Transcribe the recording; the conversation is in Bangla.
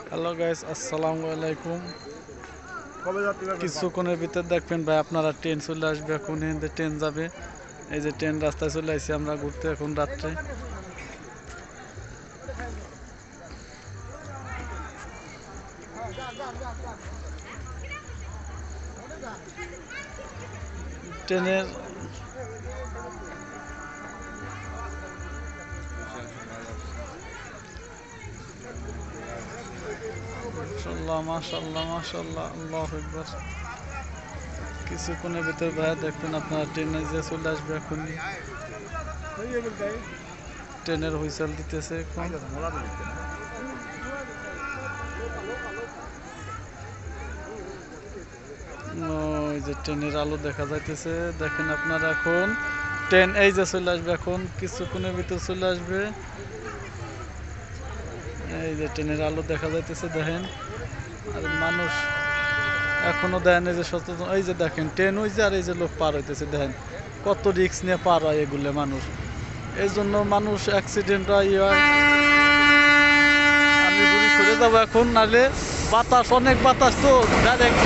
হ্যালো গাইস, আসসালামু আলাইকুম। কবে যাত্রী লাগবে? কিছুক্ষণের ভিতর দেখবেন ভাই আপনারা ট্রেন চলে আসবে। এখন এখানে ট্রেন যাবে। এই যে ট্রেন রাস্তায় চলে আসছি আমরা ঘুরতে এখন রাত্রে। ট্রেনের মাশাআল্লাহ মাশাআল্লাহ মাশাআল্লাহ, আল্লাহু আকবার। কিছুক্ষণের ভিতর ভাই দেখবেন আপনারা ট্রেনে যে চলে আসবে এখন। ট্রেনের হুইসেল দিতেছে এখন। ওই যে ট্রেনের আলো দেখা যাইতেছে, দেখেন আপনারা এখন ট্রেন এই যে চলে আসবে এখন কিছুক্ষণের ভিতর চলে আসবে। এই যে ট্রেনের আলো দেখা যাইতেছে দেখেন। আর মানুষ এখনো দেন এই যে সচেতন, এই যে দেখেন ট্রেন ওই যে, আর এই যে লোক পার হইতেছে দেখেন কত রিস্ক নিয়ে পার হয় এগুলো মানুষ। এই জন্য মানুষ অ্যাক্সিডেন্ট হয়। আমি ঘুরে সরে যাবো এখন, নাহলে বাতাস অনেক বাতাস তো ডাইরেক্ট